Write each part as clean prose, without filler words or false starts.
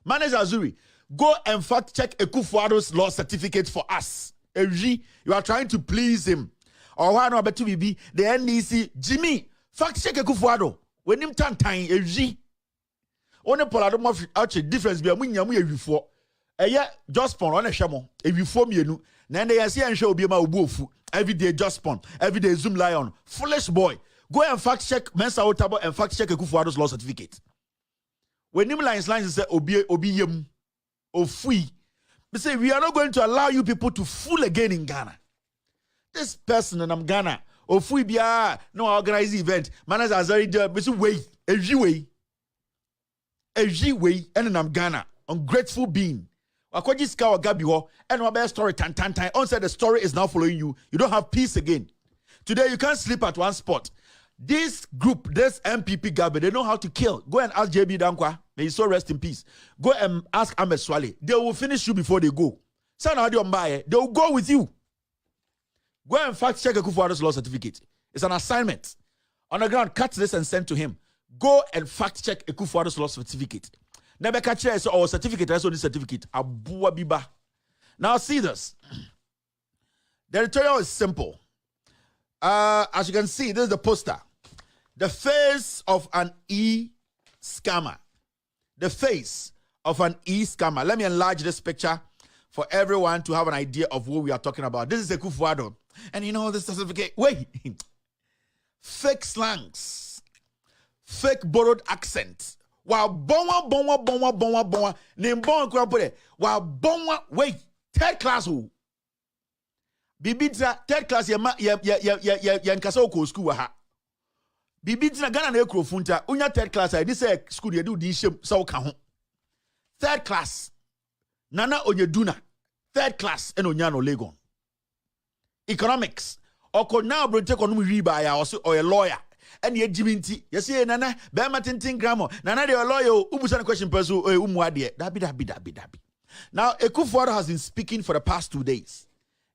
Manager Azuri, go and fact check Akuffo Addo's law certificate for us. You are trying to please him. Or why not to be the NDC? Jimmy, fact check Akuffo Addo. When him time, One Polado Muff actually difference be a win before. Just pon on a shamo. If you form you, then they see and show be my wolf. Every day just pon. Every day Zoom lion. Foolish boy. Go and fact check Mensa Otabo and fact check Akuffo Addo's law certificate. When him lines say obi yem or free, they say we are not going to allow you people to fool again in Ghana. This person in Ghana or free be no organized event. Manas has already done. But every way, and in Ghana, ungrateful being. Akwaji ska or gabi ho, and our story tan. On said the story is now following you. You don't have peace again. Today you can't sleep at one spot. This group, this MPP Gabe, they know how to kill. Go and ask JB Dankwa. May his soul rest in peace. Go and ask Ahmed Swale. They will finish you before they go. They will go with you. Go and fact check Akuffo Addo's law certificate. It's an assignment. On the ground, cut this and send to him. Go and fact check Akuffo Addo's law certificate. Never catch it or certificate. That's only certificate. Abu Abiba. Now see this. The editorial is simple. As you can see, this is the poster. The face of an e-scammer. The face of an e-scammer. Let me enlarge this picture for everyone to have an idea of what we are talking about. This is Akuffo Addo. And you know this certificate. Wait. Fake slangs. Fake borrowed accent. Wow, bonwa. Name bon krapore. Wow, bonwa. Wait. Third class who? Bibidza third class ya nkasa oko school ha. Bibidza Ghana na ekro funta. Unya third class I say school ye do di shem sa wo ka ho. Third class. Nana Onyeduna. Third class en onya no Legon. Economics. Oko now bro take on riba ya or a lawyer. And ye jiminti. You say nana be matintin grammar. Nana de lawyer ubusa na question person umwa de. Dabi. Now Akuffo Addo has been speaking for the past 2 days.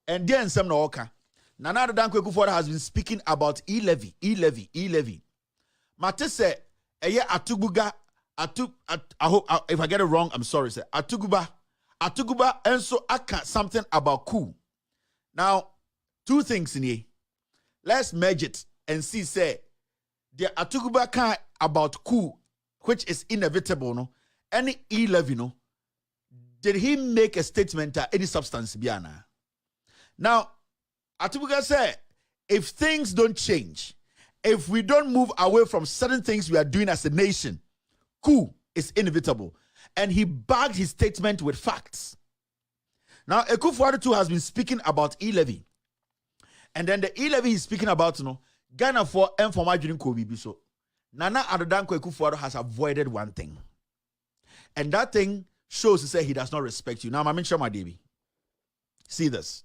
And then some no oka. Nana Danko Akuffo Addo has been speaking about e-levy. Mate say atuguga I hope if I get it wrong, I'm sorry, sir. Atuguba and so aka something about coup. Now, 2 things in here. Let's merge it and see say the atuguba can about coup, which is inevitable, no? Any e-levy, no? Did he make a statement any substance biana? Now, Atubuga said, if things don't change, if we don't move away from certain things we are doing as a nation, coup is inevitable. And he backed his statement with facts. Now, Akuffo Addo too has been speaking about e-levy. And then the e-levy he's speaking about, Ghana for informal during COVID. So, Nana Addo Akuffo Addo has avoided one thing. And that thing shows to say he does not respect you. Now, I'm sure my baby. See this.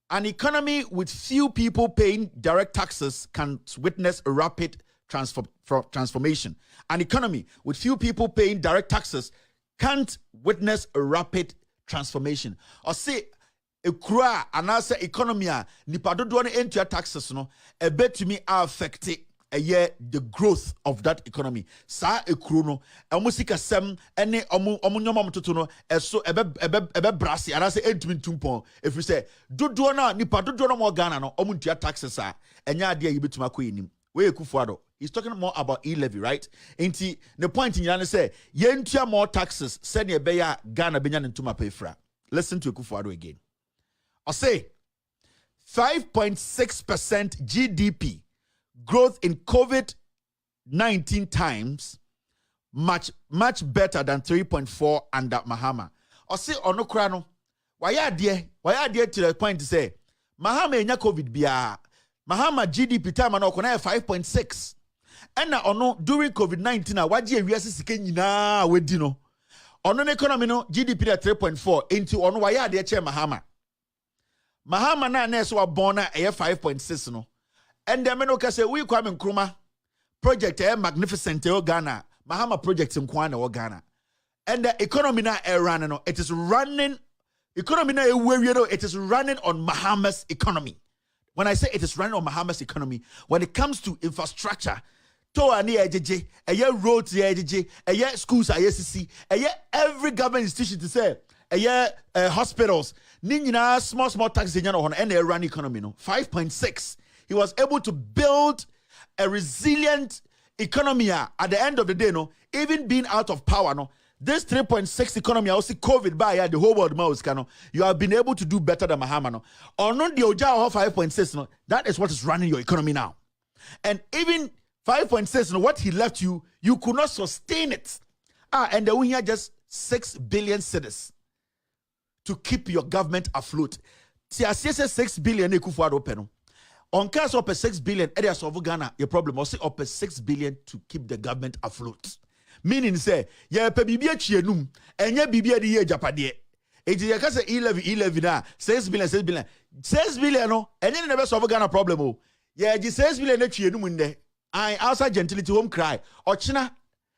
An economy with few people paying direct taxes can witness a rapid transformation. An economy with few people paying direct taxes can't witness a rapid transformation. Or say, a kura anasa economy nipa dodo no into taxes no a bet to me affect the growth of that economy. Sa ekuro no amusika sem ene omu nyoma mtoto no eso ebe brasi anase entumi tumpon if we say dodo na nipa dodo no mo Ghana no omu ntua taxes a enya ade yibetuma ko enim we Akuffo Addo. He's talking more about e-levy, right? Inti the point in Yana say yentua more taxes send ye beya Ghana benya ntuma pefra. Listen to Akuffo Addo again. I say 5.6% GDP growth in COVID-19 times, much better than 3.4 under Mahama. I say onokra no, why are there to the point to say Mahama enya COVID biya. Mahama GDP time ano kona 5.6. And now ono during COVID-19 waji ewiase sike nyina wedi no. Ono ne economy no GDP at 3.4 into ono why are there che Mahama. Mahama na so born na 5.6 no. And the men okay say we Kwame Nkrumah project magnificent Ghana. Mahama project in Kwana Ghana. And the economy now running no, it is running economy now it is running on Mahama's economy. When I say it is running on Mahama's economy, when it comes to infrastructure, to ani ejeje, roads ejeje, schools ayesisi, every government institution to say, hospitals, small taxes and a run economy no 5.6. He was able to build a resilient economy at the end of the day, no, even being out of power, no. This 3.6 economy, I see COVID by the whole world mouse cano. You have been able to do better than Mahama, no. Or not the Oja 5.6, no. That is what is running your economy now. And even 5.6, no, what he left you, you could not sustain it. And then we have just 6 billion cedis to keep your government afloat. See, I say 6 billion Akuffo Addo peno. On case up 6 billion, areas of Ghana, your problem. Or say up 6 billion to keep the government afloat. Meaning say, yeah, pe bibia chienum, and ya bibia di ye japade. It is a case 11 na 6 billion. 6 billion no, and then never solve Ghana problem. Oh, yeah, 6 billion na chienum in there. I outside gentility home cry. Or China,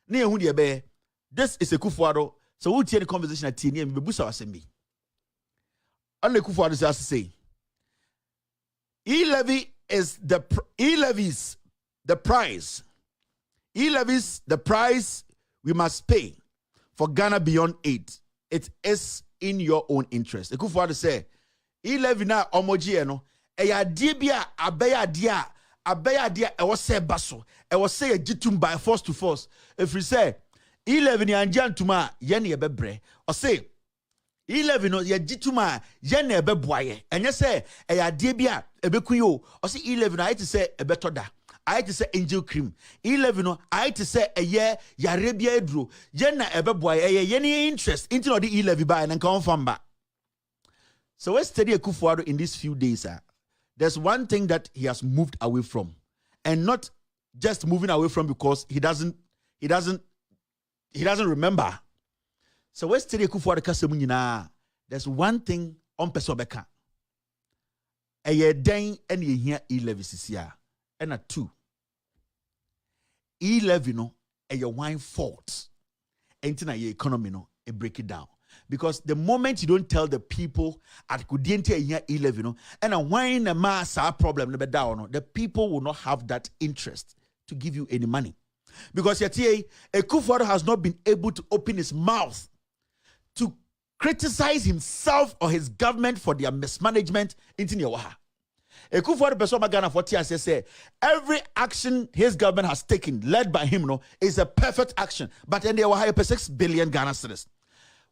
near who ye be. This is Akuffo Addo. So we'll take the conversation at TNA and Busa Assembly. Only Akuffo Addo has to say. E-levy is E-levies the price. E-levies the price we must pay for Ghana beyond aid. It is in your own interest. Akuffo Addo say, E-levy na omoji no, eya diebia abeya dia e was say baso, e was say jitum by force to force. If we say E-levy ni anjan tuma yene yebebre, or say E-levy no ye jituma yene ebeboaye. Enye say eya diebia ebekuyo, or say E-levy no I to say ebetoda. I to say angel cream. E-levy no I to say a year Yarabia Edru. Jenna ebeboy any interest into the E-levy by and come from back. So let's study Akuffo Addo in these few days. There's one thing that he has moved away from. And not just moving away from because he doesn't remember. So let's study Akuffo Addo kasemunyina. There's one thing on pesobeka. A ye den and ye hear E-levy sisia. And a two. E-levy no a your wine fault. Enter your economy no a break it down. Because the moment you don't tell the people at Kudiente a E-levy no and a wine a mass problem never down, the people will not have that interest to give you any money. Because yet Akuffo Addo has not been able to open his mouth to criticize himself or his government for their mismanagement into Nyawaha. Akuffo Addo person Ghana for TSS say every action his government has taken, led by him, no, is a perfect action. But then they were higher 6 billion Ghana cedis.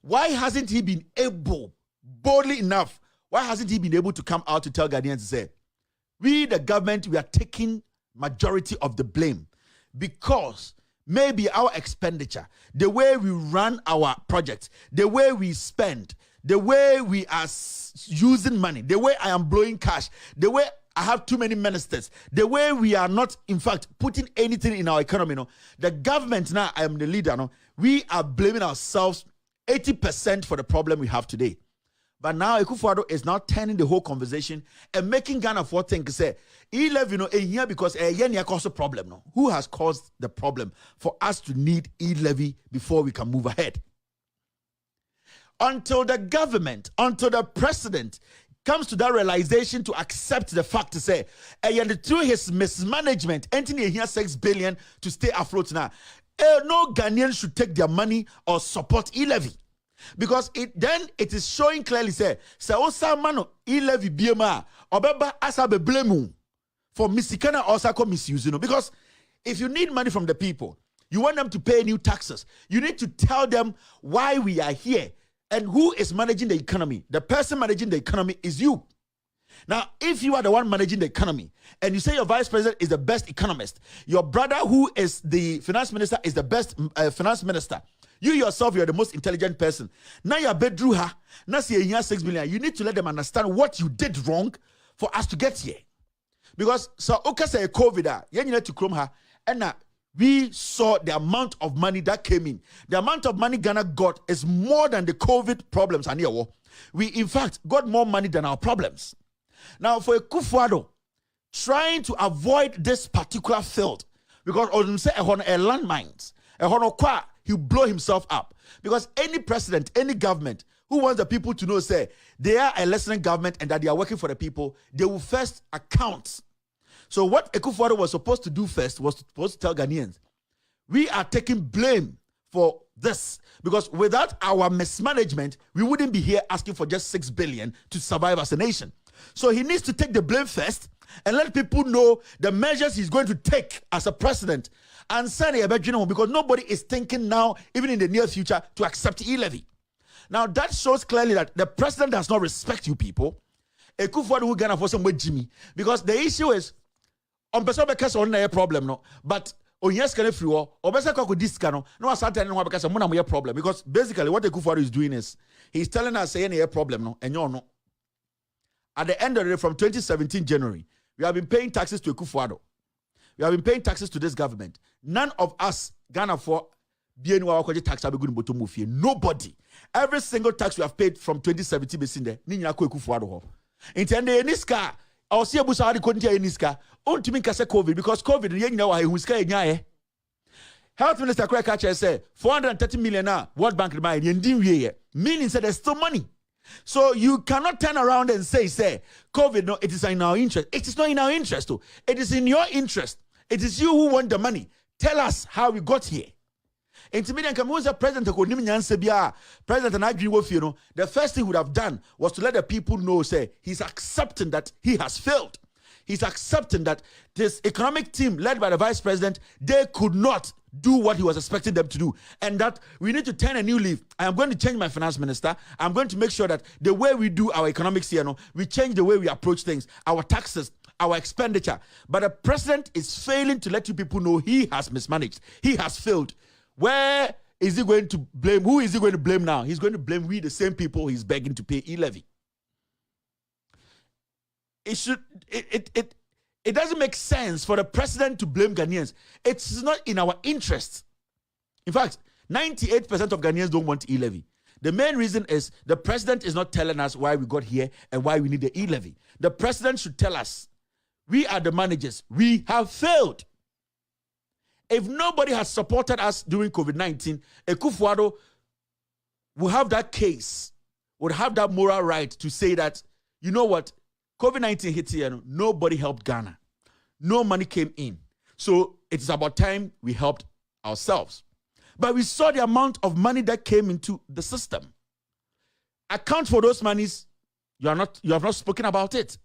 Why hasn't he been able, boldly enough, why hasn't he been able to come out to tell Ghanaians to say, we, the government, we are taking majority of the blame because maybe our expenditure, the way we run our projects, the way we spend, the way we are using money, the way I am blowing cash, the way I have too many ministers, the way we are not, in fact, putting anything in our economy, no, the government now, I am the leader, no, we are blaming ourselves 80% for the problem we have today. But now Akuffo Addo is now turning the whole conversation and making Ghana for think say E-levy no here because a cause a problem. No, who has caused the problem for us to need E-levy before we can move ahead? Until the government, until the president comes to that realization to accept the fact to say, and through his mismanagement, Anthony here 6 billion to stay afloat now. No Ghanaian should take their money or support E-levy. Because it is showing clearly say osa mano E-levy BMA obeba asabe blame for misikana or sako misuse, you know. Because if you need money from the people, you want them to pay new taxes, you need to tell them why we are here and who is managing the economy. The person managing the economy is you. Now, if you are the one managing the economy and you say your vice president is the best economist, your brother who is the finance minister is the best finance minister, you yourself, you're the most intelligent person. Now you're bedruha, now see you 6 billion. You need to let them understand what you did wrong for us to get here. Because so okay say COVID, you need to chrome her, and now we saw the amount of money that came in. The amount of money Ghana got is more than the COVID problems. We in fact got more money than our problems. Now, for Akuffo Addo, trying to avoid this particular field, because on say a landmines, he'll blow himself up. Because any president, any government who wants the people to know, say they are a listening government and that they are working for the people, they will first account So what Akuffo Addo was supposed to do first was supposed to tell Ghanaians, we are taking blame for this, because without our mismanagement, we wouldn't be here asking for just 6 billion to survive as a nation. So he needs to take the blame first and let people know the measures he's going to take as a president, and send a because nobody is thinking now, even in the near future, to accept e-levy. Now that shows clearly that the president does not respect you people. Akuffo Addo who Ghana for some Jimmy, because the issue is on person because on a problem no, but oh yes, can free or better could this no certain one because a problem, because basically what Akuffo Addo is doing is he's telling us saying a problem no, and you know at the end of the day, from 2017 January, we have been paying taxes to Akuffo Addo. We have been paying taxes to this government. None of us Ghana for tax nobody. Every single tax we have paid from 2017 besinde ni nyina ko Akuffo Addo ho. Intende niska I see abusa ade konti niska ontimi kase COVID, because COVID ye nyina wa hu ska enyae. Health Minister Kweka Chair say 430 million World Bank remind yendin wie, meaning say there's still money. So you cannot turn around and say COVID, no, it is in our interest. It is not in our interest though. It is in your interest. It is you who want the money. Tell us how we got here. Intimidating Kamuza President President and the first thing he would have done was to let the people know, he's accepting that he has failed. He's accepting that this economic team led by the vice president, they could not do what he was expecting them to do, and that we need to turn a new leaf. I am going to change my finance minister. I'm going to make sure that the way we do our economics here, we change the way we approach things, our taxes, our expenditure. But the president is failing to let you people know he has mismanaged. He has failed. Where is he going to blame? Who is he going to blame now? He's going to blame we, the same people he's begging to pay e-levy. It doesn't make sense for the president to blame Ghanaians. It's not in our interest. In fact, 98% of Ghanaians don't want e-levy. The main reason is the president is not telling us why we got here and why we need the e-levy. The president should tell us, we are the managers. We have failed. If nobody has supported us during COVID-19, Akuffo Addo will have that case, would have that moral right to say that, you know what, COVID-19 hit here, nobody helped Ghana. No money came in. So it is about time we helped ourselves. But we saw the amount of money that came into the system. Account for those monies, you have not spoken about it.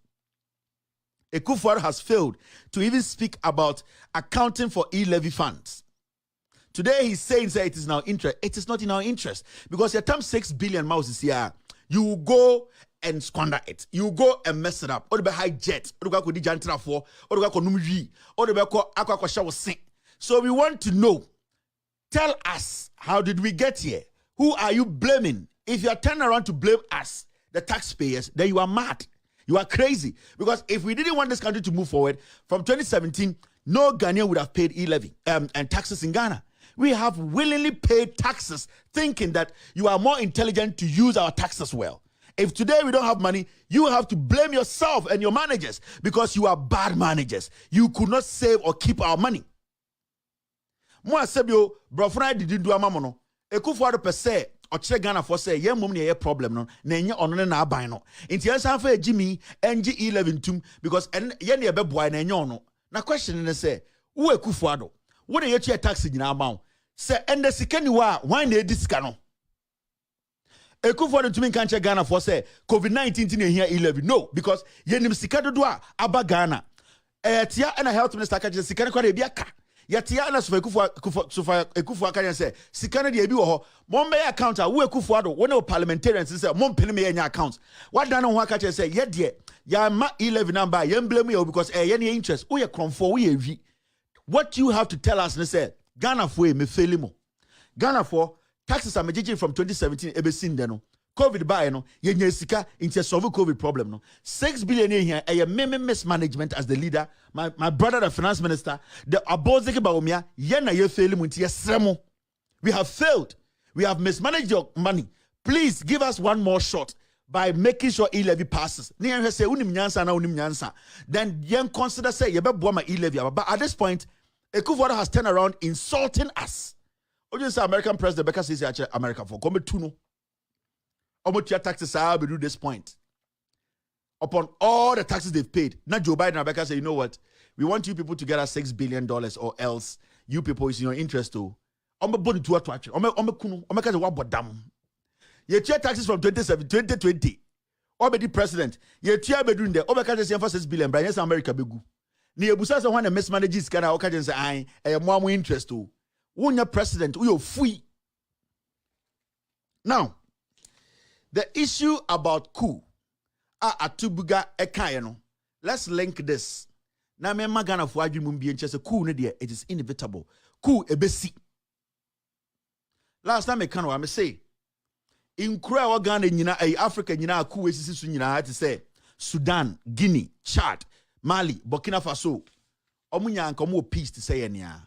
Akuffo Addo has failed to even speak about accounting for e-levy funds. Today he's saying that it is in our interest. It is not in our interest, because your term 6 billion miles is here. You will go and squander it. You will go and mess it up. Or the high jet. Or the go jantra for. Or the go numji. Or the go aqua shower sink. So we want to know. Tell us, how did we get here? Who are you blaming? If you are turning around to blame us, the taxpayers, then you are mad. You are crazy. Because if we didn't want this country to move forward, from 2017, no Ghanaian would have paid e-levy and taxes in Ghana. We have willingly paid taxes, thinking that you are more intelligent to use our taxes well. If today we don't have money, you have to blame yourself and your managers, because you are bad managers. You could not save or keep our money. Mo asebio brofuna didn't do amamono. Akuffo Addo per se or check Ghana for say, yeah, mum near problem no, nanya on na aban no. Inti yansan for Jimmy NG11 tum, because and yen ye beboy na no. Na question ne say, who Akuffo Addo? What ye che tax in amount? Say and the sikani wa why na edi sika no? Akuffo Addo to me can check Ghana for say COVID-19 tin here 11. No, because yenim sika do aba Ghana. Tia and a health minister ka je sika ne kwa de biaka. Yatia na Akuffo Addo say sikana de bi wo ho mombe account a wo Akuffo Addo wo no parliamentarians say mom pele me nya account what dan ho aka say ye de ya ma 11 number ye blame you because ye ne interest wo ye kromfo wo ye wi. What you have to tell us ne say Ghana for me fail mo Ghana for taxes are major from 2017 ebe sin de no COVID buy no ye nya sika into solve COVID problem no 6 billion here a mismanagement as the leader, my brother the finance minister, the abozeke baomia ye na ye fail mu nti ye sremo. We have failed. We have mismanaged your money. Please give us one more shot by making sure e-levy passes. Then yen consider say ye be boa my e-levy, but at this point Akuffo Addo has turned around insulting us. Ojo say American president because he's America for come to no. Omotia taxes are to this point. Upon all the taxes they've paid, now Joe Biden and Rebecca say, you know what? we want you people to get us $6 billion or else you people is in your interest to. I'm born to watch. I'm kunu. I'm kaze wa bodam. You check taxes from 2020. Obedi president. You check bedun there. Obe kaze for $6 billion. Brian, yes, America begu. Ni ebusa se when the mismanages kana okaje say ai mo interest to. Wonya president, we free. Now, the issue about coup atubuga ekayeno. Let's link this. Na me magana fo adwumum bi enche se coup ne de it is inevitable. Coup ebesi. Last time I can I say in Kura Ghana nyina Africa nyina coup esisi su nyina ha te say Sudan, Guinea, Chad, Mali, Burkina Faso. Omunya anka mo peace to say enia.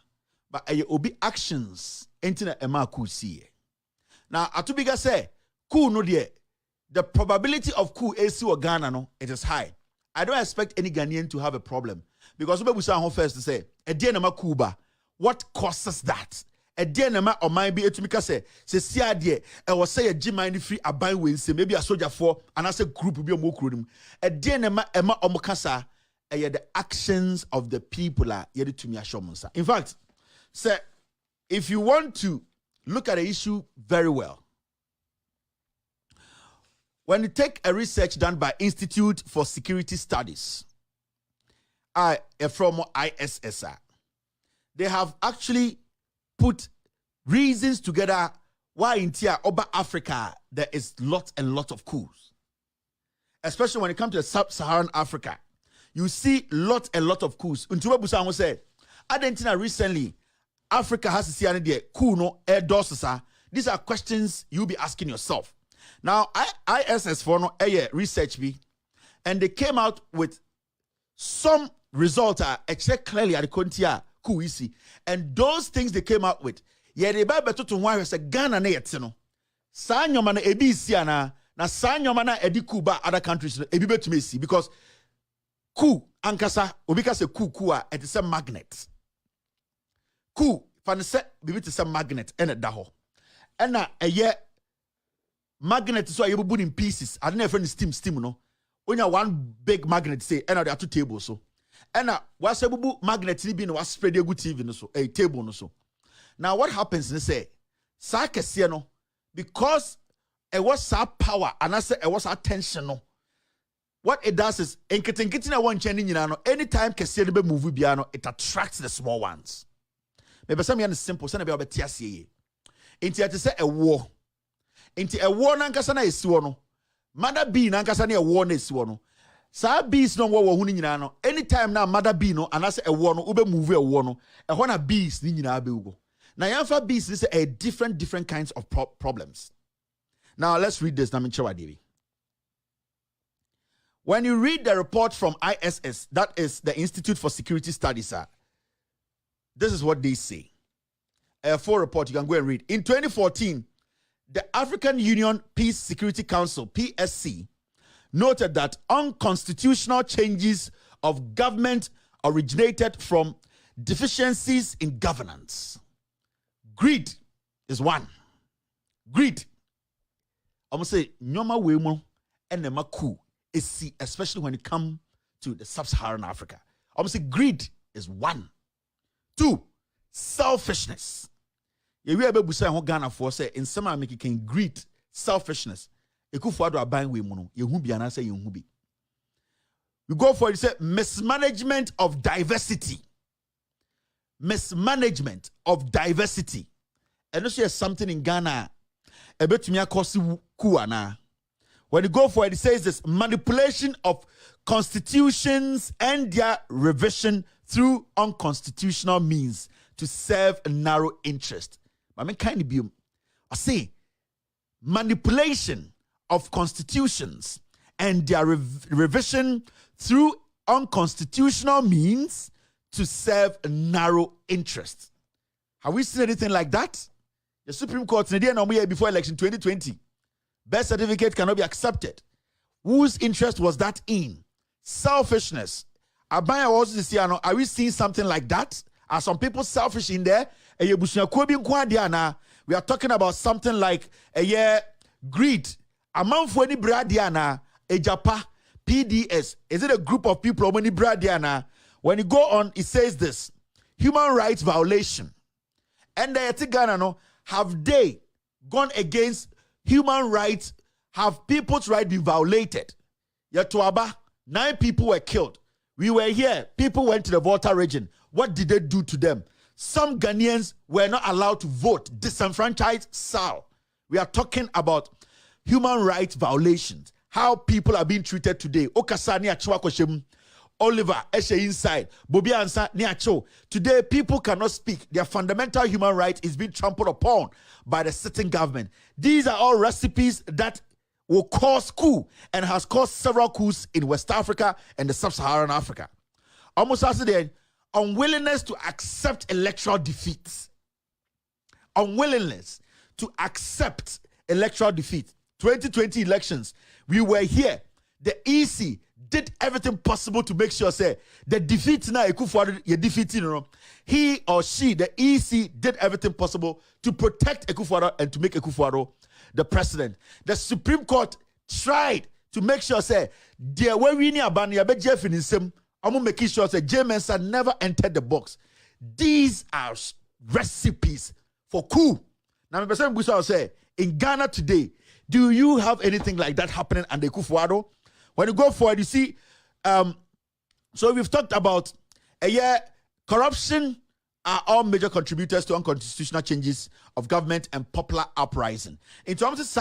But obi actions entina ema coup see. Now atubiga say coup no de the probability of coup esi or Ghana no it is high. I don't expect any Ghanaian to have a problem because we say first to say e dey na Cuba. What causes that? A day na ma or might be etumika say see ade e was say a G-mind free aban we say maybe a soldier for and as a group be mo krodum. A day na ma ema omokasa the actions of the people are yet to me ashomunsa. In fact, say if you want to look at the issue very well, when you take a research done by Institute for Security Studies, from ISSR, they have actually put reasons together why in Oba Africa there is lots and lots of coups. Especially when it comes to sub-Saharan Africa. You see lots and lots of coups. Untuba Busa say, Argentina recently, Africa has to see any coup no air dorsasa. These are questions you'll be asking yourself. Now, ISS for no research be, and they came out with some results check clearly at the Contia coup isi. And those things they came out with, yeah, they better to why was a Ghana na yetino. Sa nyoma na ebi isi ana na sa nyoma na edi coup ba other countries ebi betumi isi because coup ankasa obika se coup it is a magnet. Coup fan se bibi te se magnet ene da ho. Ena eye magnet so ayebubu in pieces. I don't know if steam no. Onya one big magnet say ena there are two tables so. Ena wasebubu magnet ni bi no was spread egu TV no so a table no so. Now what happens is say sa kese no because it was sa power and I say it was attention no. What it does is enketenkete na one chani nyina no anytime kese no be move bia no it attracts the small ones. Maybe some is simple say na be obetiase ye. Inti ate say a war. Inti a war na nkasa na esiwo no. Mother B na nkasa na a war na esiwo no. Sa bees no wo hu ni nyina no anytime na mother B no anase a war no ube move a war no e ho na bees ni nyina be ugo. Now yamfa bees is a different kinds of problems. Now let's read this na me chewa debi. When you read the report from ISS, that is the Institute for Security Studies, this is what they say. A full report, you can go and read. In 2014, the African Union Peace Security Council, PSC, noted that unconstitutional changes of government originated from deficiencies in governance. Greed is one. Greed. I'm going to say, nyoma wemo enema coup. Especially when it comes to the sub-Saharan Africa. Obviously, greed is one. Two, selfishness. You will be able to say Ghana for say in some America can greed, selfishness. Akuffo Addo abang we mono. Yehu bi ana say yehu bi. We go for it. Say mismanagement of diversity. Mismanagement of diversity. And also something in Ghana. Ebetumi akosi ku ana. When you go for it, it says this manipulation of constitutions and their revision through unconstitutional means to serve a narrow interest. I mean, kind of be, I say, manipulation of constitutions and their revision through unconstitutional means to serve a narrow interest. Have we seen anything like that? The Supreme Court, in the end, before election 2020. Birth certificate cannot be accepted. Whose interest was that in? Selfishness. Are we seeing something like that? Are some people selfish in there? We are talking about something like greed. Among for any bradiana, a Japa, PDS. Is it a group of people? Many bradiana. When you go on, it says this: human rights violation. And the Ghana no, have they gone against human rights? Have people's rights been violated? Yatuaba, 9 people were killed. We were here. People went to the Volta region. What did they do to them? Some Ghanaians were not allowed to vote. Disenfranchised Sal. We are talking about human rights violations. How people are being treated today. Okasani Achwakoshem. Oliver Eshe inside. Bobi Ansa Niacho. Today, people cannot speak. Their fundamental human right is being trampled upon by the sitting government. These are all recipes that will cause coup and has caused several coups in West Africa and the Sub-Saharan Africa. Almost as then, unwillingness to accept electoral defeats. Unwillingness to accept electoral defeat. 2020 elections, we were here. The EC did everything possible to make sure, say, the defeat now, Akuffo Addo, you defeating, you know. He or she, the EC, did everything possible to protect Akuffo Addo and to make Akuffo Addo the president. The Supreme Court tried to make sure, say, there were winning a ban, you bet Jeff in his sim, I'm making sure, say, J. Mensah never entered the box. These are recipes for coup. Now, the person will say, in Ghana today, do you have anything like that happening under Akuffo Addo? When you go forward, you see, so we've talked about corruption are all major contributors to unconstitutional changes of government and popular uprising. In terms of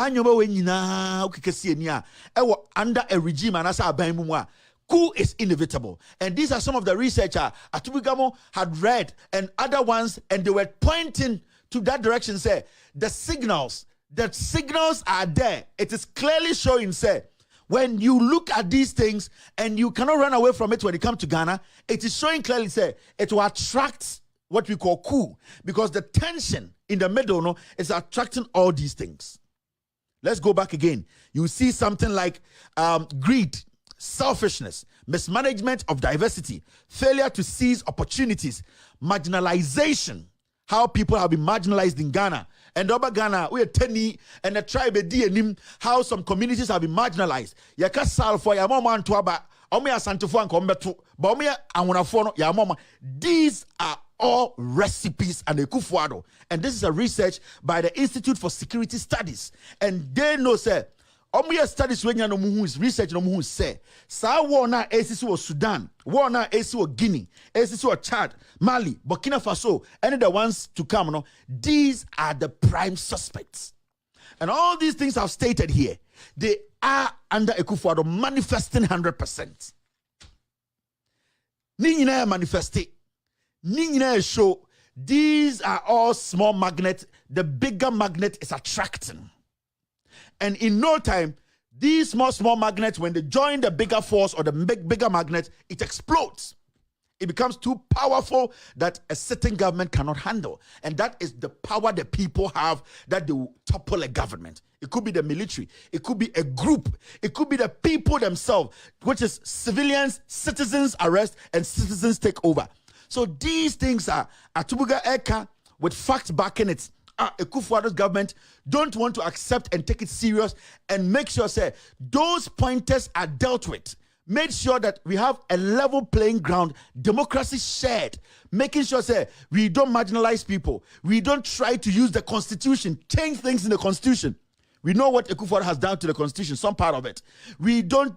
under a regime and coup is inevitable. And these are some of the research Atubigamo had read and other ones, and they were pointing to that direction, say, the signals are there. It is clearly showing, say, when you look at these things and you cannot run away from it when it comes to Ghana, it is showing clearly, say, it will attract what we call coup, because the tension in the middle, no, is attracting all these things. Let's go back again. You see something like greed, selfishness, mismanagement of diversity, failure to seize opportunities, marginalization, how people have been marginalized in Ghana. And over Ghana, we are Teni and the tribe DNM, how some communities have been marginalized. Yaka Salfo, Yamoma and Tuaba, Omia Santofo and Combetu, Bomia and Wanafono, Yamoma. These are all recipes and Akuffo Addo. And this is a research by the Institute for Security Studies. And they know, say, Omia studies when you know who is research no who say sa war na ACC was Sudan, war na ACC was Guinea, ACC was Chad, Mali, Burkina Faso, and the ones to come. No, these are the prime suspects, and all these things I've stated here, they are under Akuffo Addo manifesting 100%. Nina manifested, Nina show. These are all small magnets. The bigger magnet is attracting. And in no time, these small magnets, when they join the bigger force or the bigger magnet, it explodes. It becomes too powerful that a sitting government cannot handle. And that is the power the people have, that they will topple a government. It could be the military. It could be a group. It could be the people themselves, which is civilians, citizens arrest, and citizens take over. So these things are Atubuga Eka with facts backing it. Akuffo Addo's government don't want to accept and take it serious and make sure, say, those pointers are dealt with. Make sure that we have a level playing ground, democracy shared, making sure, say, we don't marginalize people. We don't try to use the constitution, change things in the constitution. We know what Akuffo Addo has done to the constitution, some part of it. We don't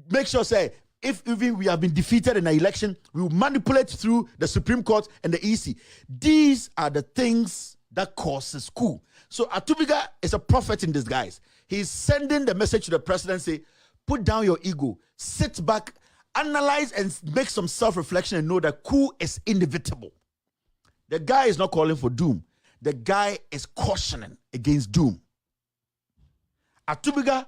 make sure, say, if even we have been defeated in an election, we will manipulate through the Supreme Court and the EC. These are the things that causes coup. So Atubiga is a prophet in disguise. He's sending the message to the presidency: put down your ego, sit back, analyze and make some self-reflection and know that coup is inevitable. The guy is not calling for doom. The guy is cautioning against doom. Atubiga,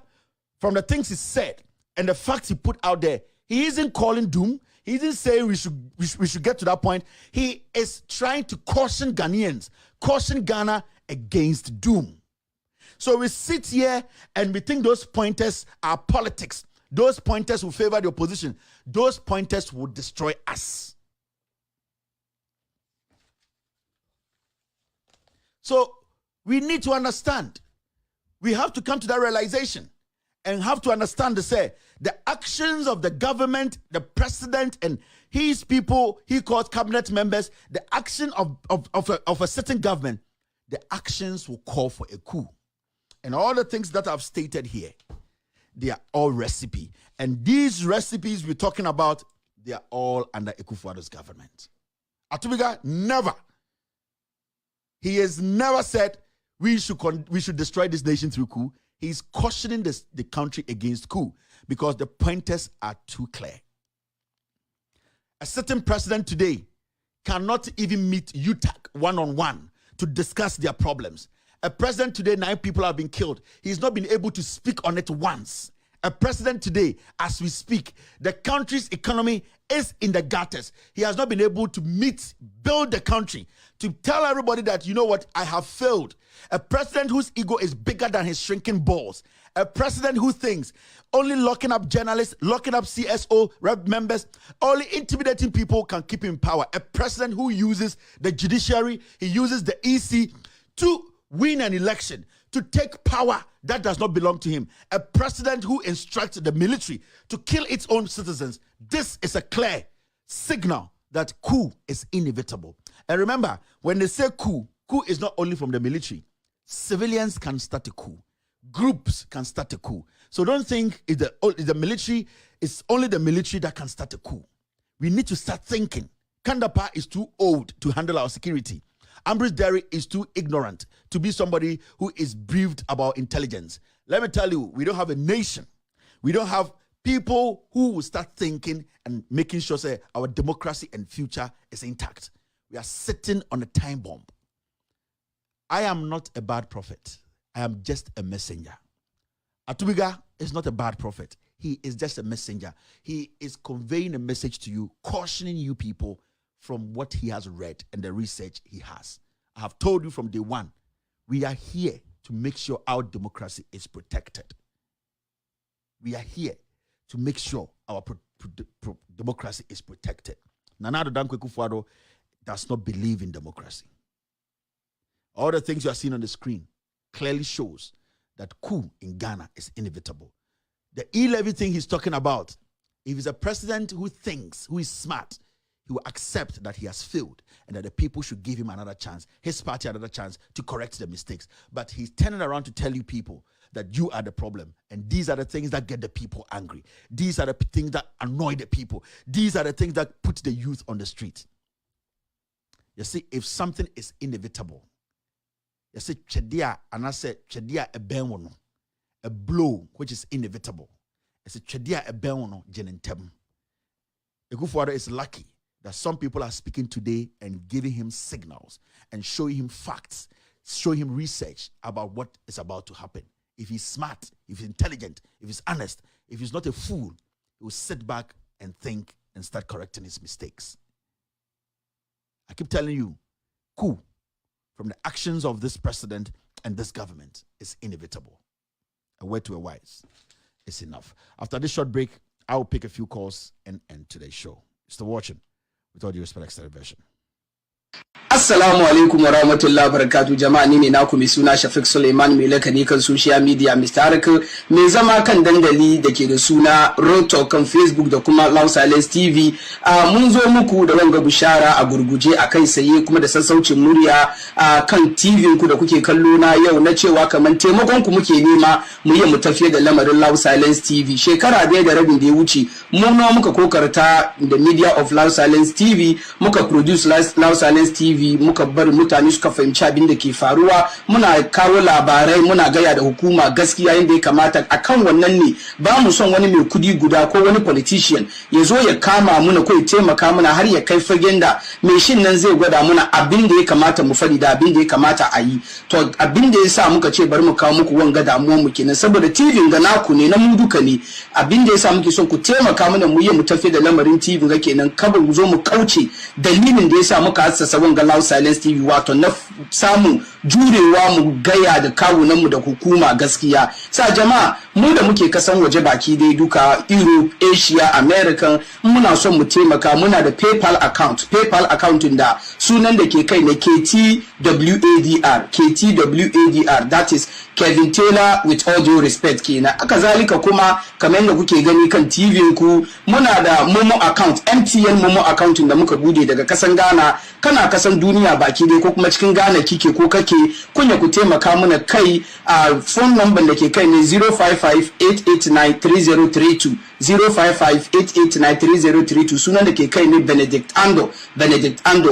from the things he said and the facts he put out there, he isn't calling doom. He isn't saying we should get to that point. He is trying to caution Ghanaians, caution Ghana against doom. So we sit here and we think those pointers are politics. Those pointers will favor the opposition. Those pointers will destroy us. So we need to understand. We have to come to that realization. and have to understand the actions of the government, the president and his people, he calls cabinet members, the action of a certain government, the actions will call for a coup. And all the things that I've stated here, they are all recipe. And these recipes we're talking about, they are all under Akuffo Addo's government. Atubiga, never. He has never said we should destroy this nation through coup. He's cautioning the country against coup because the pointers are too clear. A certain president today cannot even meet UTAC one-on-one to discuss their problems. A president today, 9 people have been killed. He's not been able to speak on it once. A president today, as we speak, the country's economy is in the gutters. He has not been able to build the country, to tell everybody that, you know what, I have failed. A president whose ego is bigger than his shrinking balls. A president who thinks only locking up journalists, locking up CSO rep members, only intimidating people can keep him in power. A president who uses the judiciary, he uses the EC to win an election, to take power that does not belong to him. A president who instructs the military to kill its own citizens. This is a clear signal that coup is inevitable. And remember, when they say coup is not only from the military. Civilians can start a coup. Groups can start a coup. So don't think it's the military, it's only the military that can start a coup. We need to start thinking. Kandapa is too old to handle our security. Ambrose Derry is too ignorant to be somebody who is briefed about intelligence. Let me tell you, we don't have a nation. We don't have people who will start thinking and making sure say, our democracy and future is intact. We are sitting on a time bomb. I am not a bad prophet. I am just a messenger. Atubiga is not a bad prophet. He is just a messenger. He is conveying a message to you, cautioning you people from what he has read and the research he has. I have told you from day one, we are here to make sure our democracy is protected. We are here to make sure our democracy is protected. Nana Addo Dankwa Akuffo Addo does not believe in democracy. All the things you are seeing on the screen clearly shows that coup in Ghana is inevitable. The E-levy thing he's talking about, if he's a president who thinks, who is smart, he will accept that he has failed and that the people should give him another chance, his party another chance to correct the mistakes. But he's turning around to tell you people that you are the problem. And these are the things that get the people angry. These are the things that annoy the people. These are the things that put the youth on the street. You see, if something is inevitable, you see, chedia, and I said, chedia a benwono, a blow which is inevitable. I said, chedia a benwono, jenentem. Akuffo Addo is lucky that some people are speaking today and giving him signals and showing him facts, showing him research about what is about to happen. If he's smart, if he's intelligent, if he's honest, if he's not a fool, he will sit back and think and start correcting his mistakes. I keep telling you, coup from the actions of this president and this government is inevitable. A word to a wise is enough. After this short break, I will pick a few calls and end today's show. Still watching with all due respect, extended version. Assalamu alaikum wa rahmatullahi wa barakatuh. Jama'a ni ne naku mai suna Shafiq Suleiman mai lakani kan social media Mr. Harak mai zama kan dandali da ke da suna Roto kan Facebook da kuma Loud Silence TV. Mun zo muku da wanga bishara a gurguje a kai saye kuma da sassaucin murya kan TV ku da kuke kallo na yau na cewa kaman taimakon ku muke nema mu yi mu tafiye da lamarin Loud Silence TV. Shekara daya da rabin da ya wuce mun muka kokarta da media of Loud Silence TV muka produce Loud Silence TV muka bar mutane suka fahimci abin da ke faruwa muna kawo labarai muna gaya da hukuma gaskiya yanda ya kamata akan wannan ne ba mu son wani mai kudi guda ko wani politician ya zo ya kama muna ko ya taimaka muna har ya kai fagen da mai shin nan zai gwada muna abin da ya kamata mu fadi da abin da ya kamata a yi to abin da yasa muka ce bari mu kawo muku wanga damuwar mu kenan saboda TV ga naku ne na mu duka ne abin da yasa muke son ku taimaka mana mu yi mu tafi da lamarin TV ga kenan kaba mu zo mu kauce dalilin da yasa muka kasa wanga Loud Silence TV wato na samu jurewa mu gaya da kawunan mu da hukuma gaskiya sa jama'a mu da muke kasan waje baki dai duka Europe, Asia, American muna son mu taimaka muna da PayPal account da sunan da ke kai na KTWADR that is Kevin Taylor with all due respect kenan aka zalika kuma kamar yadda kuke gani kan TV ku muna da Momo account MTN Momo account da muka bude daga kasan Ghana kana kasan duniya baki dai ko kuma cikin Ghana kike ko kake kunya ku taimaka muna kai a phone number da ke kai ne 055-889-3032 055-889-3032 sunan da ke kai ne Benedict Ando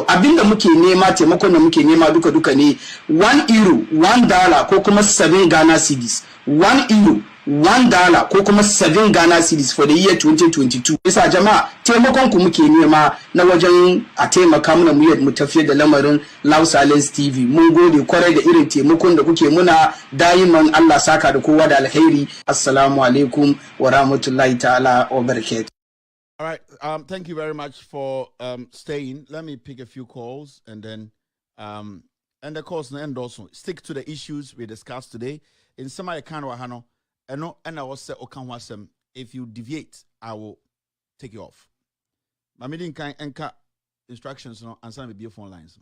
abinda muke nema taimakon da muke nema duka ne €1 $1 ko kuma 7 Ghana cedis €1 $1 ko kuma 7 Ghana cedis for the year 2022 bisa jama'a taimakon ku muke nema na wajen a taimaka mana mu tafiyar da lamarin Loud Silence TV mun gode kwarai da irin taimakon da kuke muna daiman Allah saka da kowa da alheri assalamu alaikum wa rahmatullahi ta'ala wa barakatuh. All right, thank you very much for staying. Let me pick a few calls and then and the calls and also stick to the issues we discussed today in some I can wahano. And I was say okanwasem. If you deviate, I will take you off. My meeting can anchor instructions and some be your phone lines.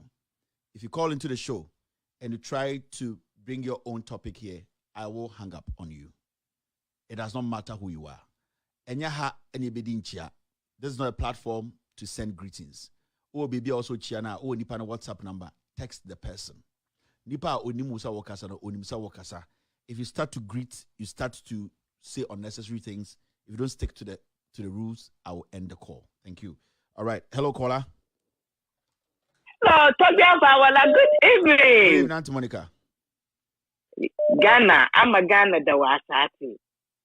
If you call into the show and you try to bring your own topic here, I will hang up on you. It does not matter who you are. And this is not a platform to send greetings. Or baby also chiana or nipa na WhatsApp number. Text the person. Nipa onimusa wakasa no onimsa wakasa. If you start to greet, you start to say unnecessary things. If you don't stick to the rules, I will end the call. Thank you. All right. Hello, caller. Hello, Tobias Awala. Good evening. Good evening, Auntie Monica. Ghana, I'm a Ghana da wasati.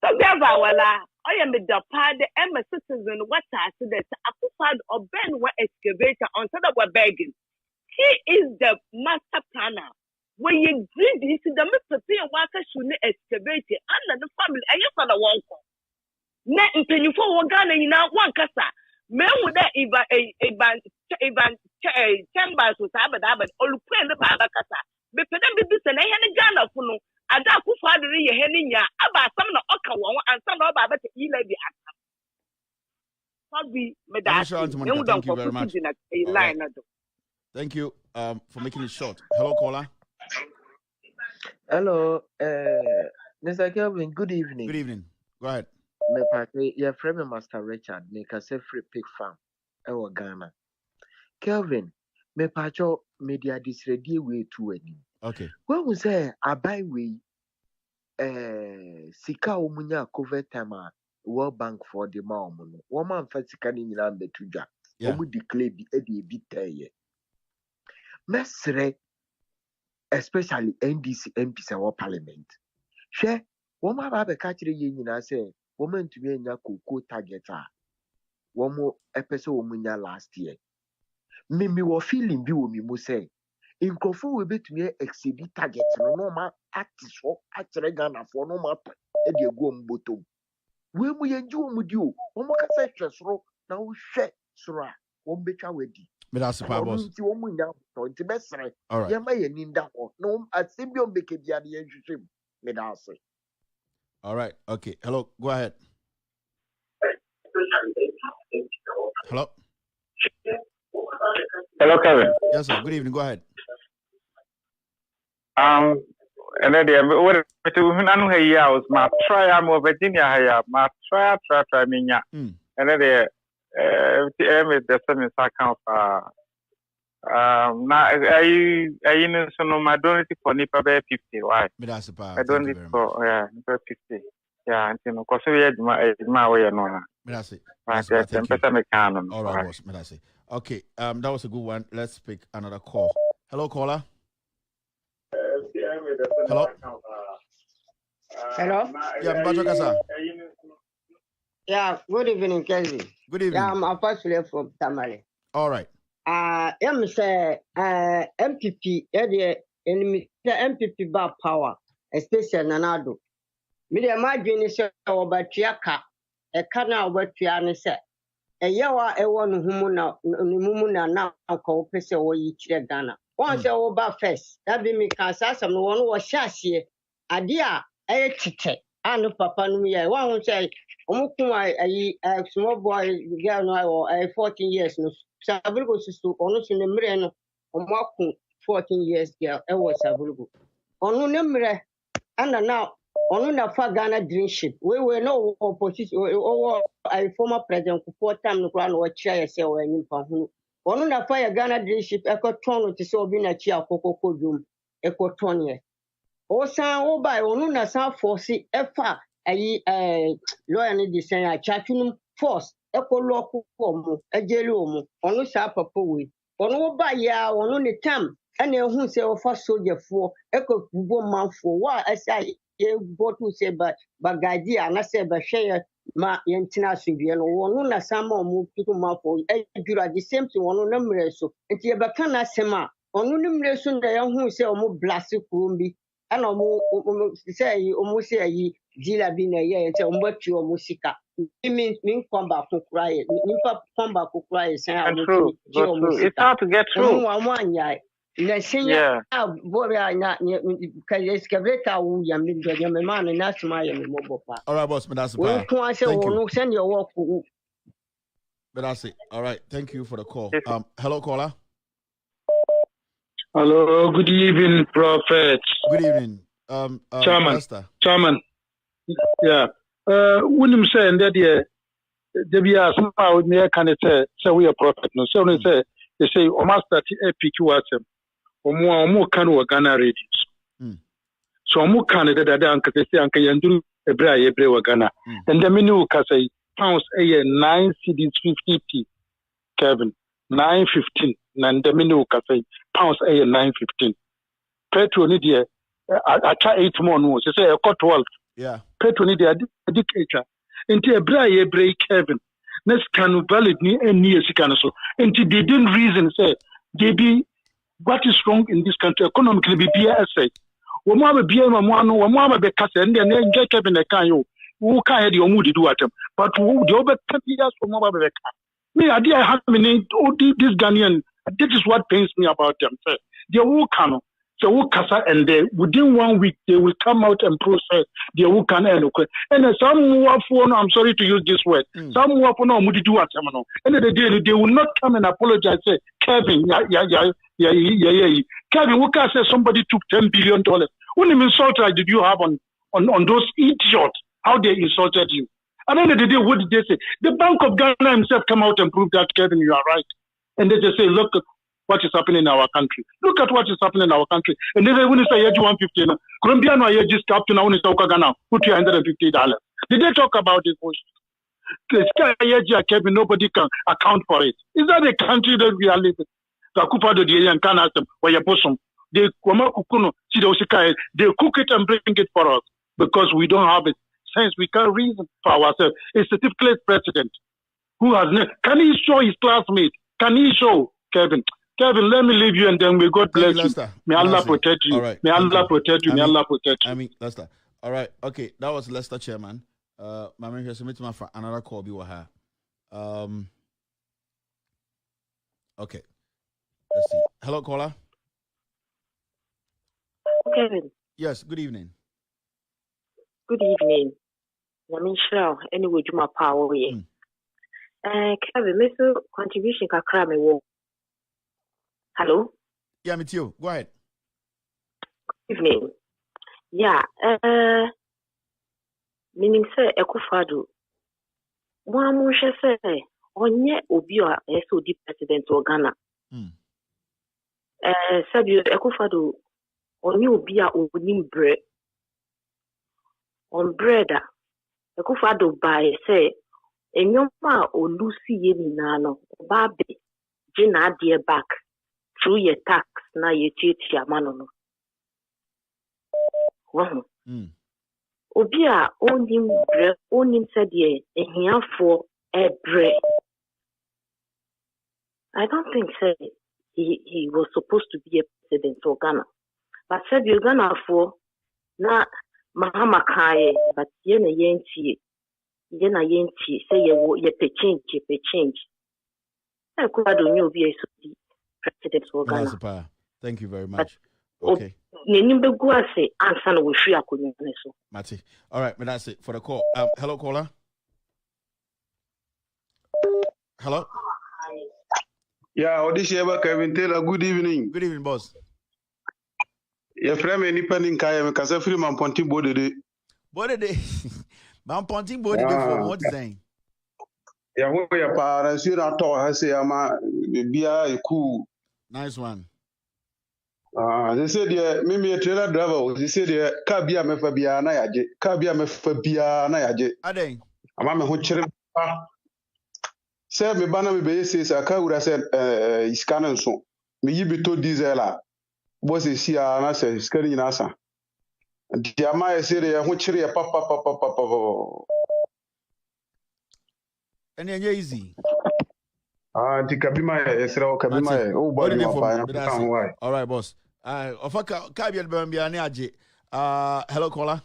Tobias Awala, I am the party. I'm a citizen. What I said that Akuffo Addo Ben wa excavator on top of begging. He is the master planner. When you greet, he said, the Mr. P. Walker should excavate under the family. I just on a one call. Net in penny for Ghana in one casa. Men with that even chambers with Abad, or Luquen the Babacasa. But for them, this and I had a Ghana for no. I don't put father in your head in ya about some of Okawa and some of Babette Elabi. Thank you very much. Thank you for making it short. Hello, caller. Hello, Mr. Kelvin, good evening. Good evening. Go ahead. Your friend Master Richard, make a free pig farm. Ghana. Kelvin, me pacho media disready way to any. Okay. When we say I buy we sika umunya cover time World Bank for the mom. Woman fasikani in lambe tuja. Omu declare the bit Mesre especially NDC MPs and parliament. Share woman have a catcher union. I say woman to be in your cocoa targeter. One more episode woman last year. Mimi were feeling view me must say. In Kofu will be to me exceed target no normal artist or actually Ghana for no matter. And you go on bottom. When we enjoy with you, one more cassette row now share sura. One better wedding. But that's the boss. All right. All right. Okay. Hello. Go ahead. Hello. Hello, Kevin. Yes, sir. Good evening. Go ahead. And then what I was my try I'm Virginia here, my try me and then the same account now I know my donate for Nipa 50. Why? I don't need for 50. Yeah, and because we had my way no. All right, boss. Okay, that was a good one. Let's pick another call. Hello, caller. Hello. Hello. Yeah, Mbachokasa. Yeah, good evening, Kelly. Good evening. Yeah, I'm Apostle from Tamale. All right. Say MPP, the MPP bar power, especially Nanado. Me the imagine is over Tiaka, a canal where Tiana said. Eyawa ewo no humu na mumu na ko pese wo yi kire Ghana. Won say wo ba first. That be me kan asam no won wo hyase ade a tite anu papa no ye. Won say omukun ayi small boy girl no 14 years no sabulugo susu onu so ne mre no omakun 14 years girl ewo sabulugo. Onu ne mre ana na onu na fa Ghana dreamship. We no opposition a former president for time no kra no chia say o anyimpa hu. Onu na fa ya Ghana dreamship ekoton no ti say obi na chi akoko kodum ekoton ye. O san o bai onu na san force efa ayi lawyer ni design a chatunum force ekolo ko mo ejeli omo onu sa papa we. Onu ba ya onu ni tam ana ehun say ofa soldier fo ekokubo manfo wa asai ye go to say bagadi ana say ba hwe ma yentina asudie no wonu na sama mu piku manfo ejura the same thing wonu na mre so enti ye baka na sema onu ni mre so nda ehun say omo blast kurumbi ana omo say omo say yi dila bi na ye enti omo batu omo sika min komba kokura ye nimpa komba kokura ye say true. It's hard to get through. Yeah. Boria na excavator wu ya mi do ya me man na sma ya me mobopa. All right, boss, but that's We can say no send your work. But that's it. All right, thank you for the call. Hello, caller. Hello, good evening, Prophet. Good evening. Chairman. Yeah. When you say that there be a somehow near can say we are prophet. No, so they say o master PQ more can work Ghana radios. So more can that uncle say uncle Yandru Ebra Ghana. And the menu can say pounds a year 9 CDs 50 Kevin 915 and the menu can say pounds a year 915. Petro need I try 8 more no say I got 12. Yeah. Petro need educator. Into Ebra Kevin. Next can valid ni any sika so. Into they didn't reason say they be what is wrong in this country economically be BSA. Wo mo be BM mo anu wo mo be kasa and then get Kevin the kan yo. Who can head your mood do at them. But the over 10 years for mo be me I have this Ghanaian. This is what pains me about them. They will come. So who kasa and they within 1 week they will come out and process the who can and some who I'm sorry to use this word. Some who no mudi do at them. And they will not come and apologize. Say Kevin, Kevin, who can say somebody took $10 billion? What insult did you have on those idiots? How they insulted you? At the end of the day, what did they say? The Bank of Ghana himself come out and prove that Kevin, you are right. And they just say, look what is happening in our country. Look at what is happening in our country. And then when you say 150, Colombian or just up to now when it's Ghana, put $150. Did they talk about this? Kevin, nobody can account for it. Is that a country that we are living? The Akuffo Addo and can ask them where you bosom. They cook it and bring it for us because we don't have it. Since we can't reason for ourselves. A certificate president who has can he show his classmate? Can he show Kevin? Kevin, let me leave you and then may God bless you. May Allah protect you. Right. May Allah protect you. May Allah protect you. I mean, Lester. All right. Okay. That was Lester chairman. My man has submitted for another call. Be with her. Okay. Let's see. Hello, caller. Kevin. Yes. Good evening. Good evening. I'm sure anyway, do my power. Kevin, Mr. Contribution kakra me wo. Hello? Yeah, me too. Go ahead. Good evening. Yeah, meaning say Akuffo Addo. One more say onye obi a SOD president of Ghana. Sabi Akuffo Addo onye obi a onim bre. On breda Akuffo Addo by say enyoma olusi ye ninano ba be jina adie back through your tax na ye titi amano no. Obi a onim bre onim said ye ehiafo ebre. I don't think say he was supposed to be a president of Ghana. But said you Ghana for na Mahama Kaye, but yen a yentie. ye na ye nti say ye pe change. Akuffo Addo nyo bi eso president for Ghana. Thank you very much. Okay. Answer no so. Mati. All right, but that's it for the call. Hello, caller. Hello. Yeah, Odisha Kevin Taylor. Good evening. Good evening, boss. Your friend independent kaya me kasa free man ponti bode de. Bode de. Man ponti bode de for what saying? Ya wo ya para si na to ha se ama bia e cool. Nice one. They said me trailer driver. They said car bia me fa bia na yaje. Car bia me fa bia na yaje. Aden. Ama me ho kire. Say me bana me be say sa ka wura say iskana nso. Me yibi to diesel a. Boss si a na say iskani na sa. Di ama e say ho kire ya papa. And then easy. Di kabima e sira o kabima e. O boy ma pa. All right, boss. Ofa ka bia be bia na aje. Hello, caller.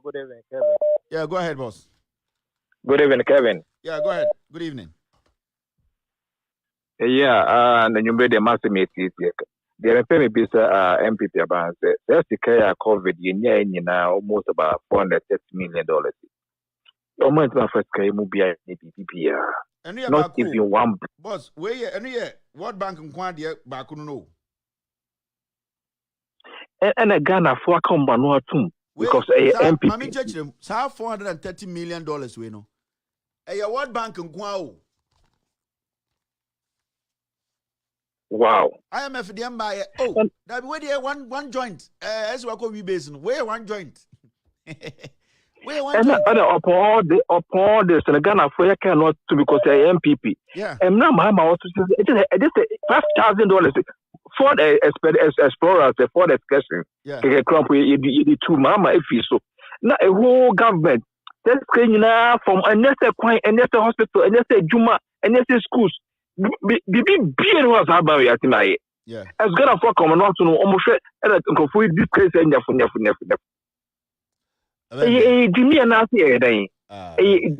Good evening, Kevin. Yeah, go ahead, boss. Good evening, Kevin. Yeah, go ahead. Good evening. Yeah, and you made a massive meeting. The MPP is MPP about that's the care COVID in almost about $430 million. Almost my first care will be a PPP. Not even one. Boss, where you any what bank in Quadia back no? And a Ghana for come no too. Because MPP. Mami judge them, $430 million we know. A what bank in Kwao? Wow. IMF DM by that way there one joint. As we call we basin. Where one joint? Where one joint? And upon the Ghana for you cannot to because MPP. Yeah. And now my also it is $5,000 for the explorers for the excursion. Yeah. Crop you two mama if you so. Now a whole government that's now from another hospital, another Juma, another schools. Be was about it tonight. Yeah. As Ghana for common not to know almost for this case and Jimmy and Nancy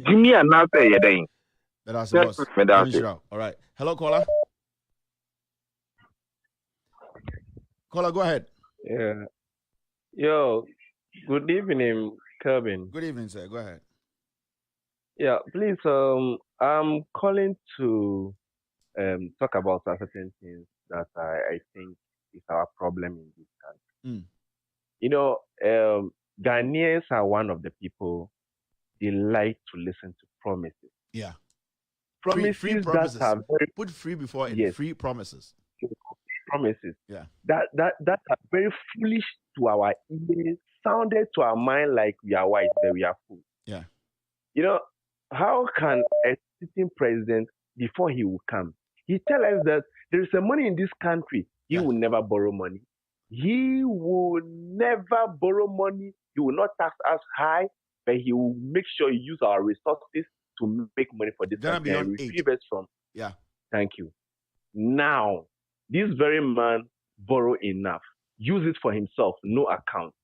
Jimmy and Nancy That's boss. All right. Hello, caller. Caller, go ahead. Yeah. Yo, good evening, Kevin. Good evening, sir. Go ahead. Yeah, please. I'm calling to talk about certain things that I think is our problem in this country. You know, Ghanaians are one of the people they like to listen to promises. Yeah. Promises, free promises. that are very put free before it. Yes. Free promises. Promises. Yeah. That are very foolish to our ears, sounded to our mind like we are wise, but we are fools. Yeah. You know, how can a sitting president, before he will come, he tell us that there is a money in this country, he will never borrow money. He will never borrow money. He will not tax us high, but he will make sure he use our resources to make money for this country and retrieve us from. Yeah. Thank you. Now, this very man borrow enough, use it for himself, no account.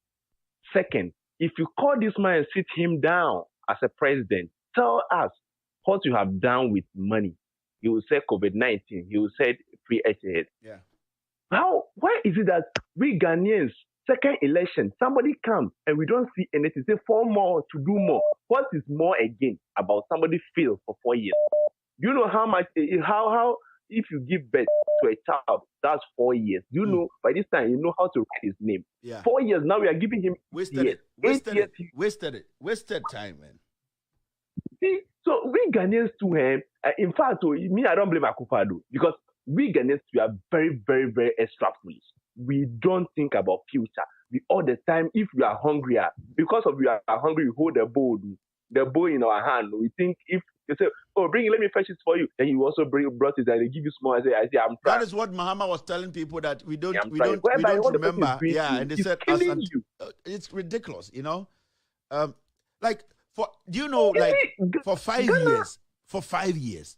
Second, if you call this man and sit him down as a president, tell us what you have done with money. He will say COVID-19. He will say free HAS. Yeah. Why is it that we Ghanaians, second election, somebody comes and we don't see anything, say 4 more to do more. What is more again about somebody fail for 4 years? Do you know how much, how if you give birth to a child, that's 4 years. You know, by this time, you know how to write his name. Yeah. 4 years, now we are giving him wasted time, man. See, so we Ghanaians to him, in fact, me, I don't blame Akuffo Addo because we Ghanaians, we are very, very, very extra foolish. We don't think about future. We all the time, if we are hungry, because of we are hungry, we hold the bowl in our hand. We think if you say, oh, bring it, let me fetch it for you. Then you also brought it and they give you small. I say, I'm proud. That is what Muhammad was telling people that we don't remember. Yeah, and they said it's ridiculous, you know. Do you know, for 5 years,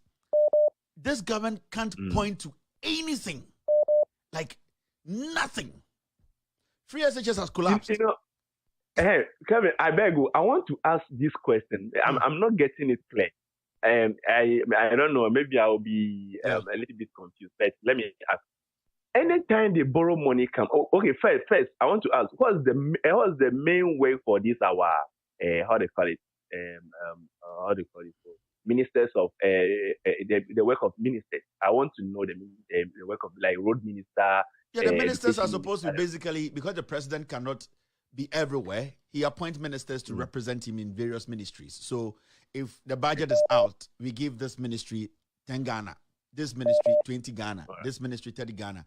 this government can't point to anything, like nothing. Free SHS has collapsed. You know, Hey, Kevin, I beg you. I want to ask this question. I'm not getting it clear. I don't know. Maybe I will be a little bit confused. But let me ask. Anytime they borrow money, okay. First, I want to ask. What's the main way for this our how they call it how do you call it ministers of the work of ministers? I want to know the work of like road minister. Yeah, the ministers are supposed to basically, because the president cannot be everywhere, he appoints ministers to represent him in various ministries. So if the budget is out, we give this ministry 10 Ghana, this ministry 20 Ghana, this ministry 30 Ghana.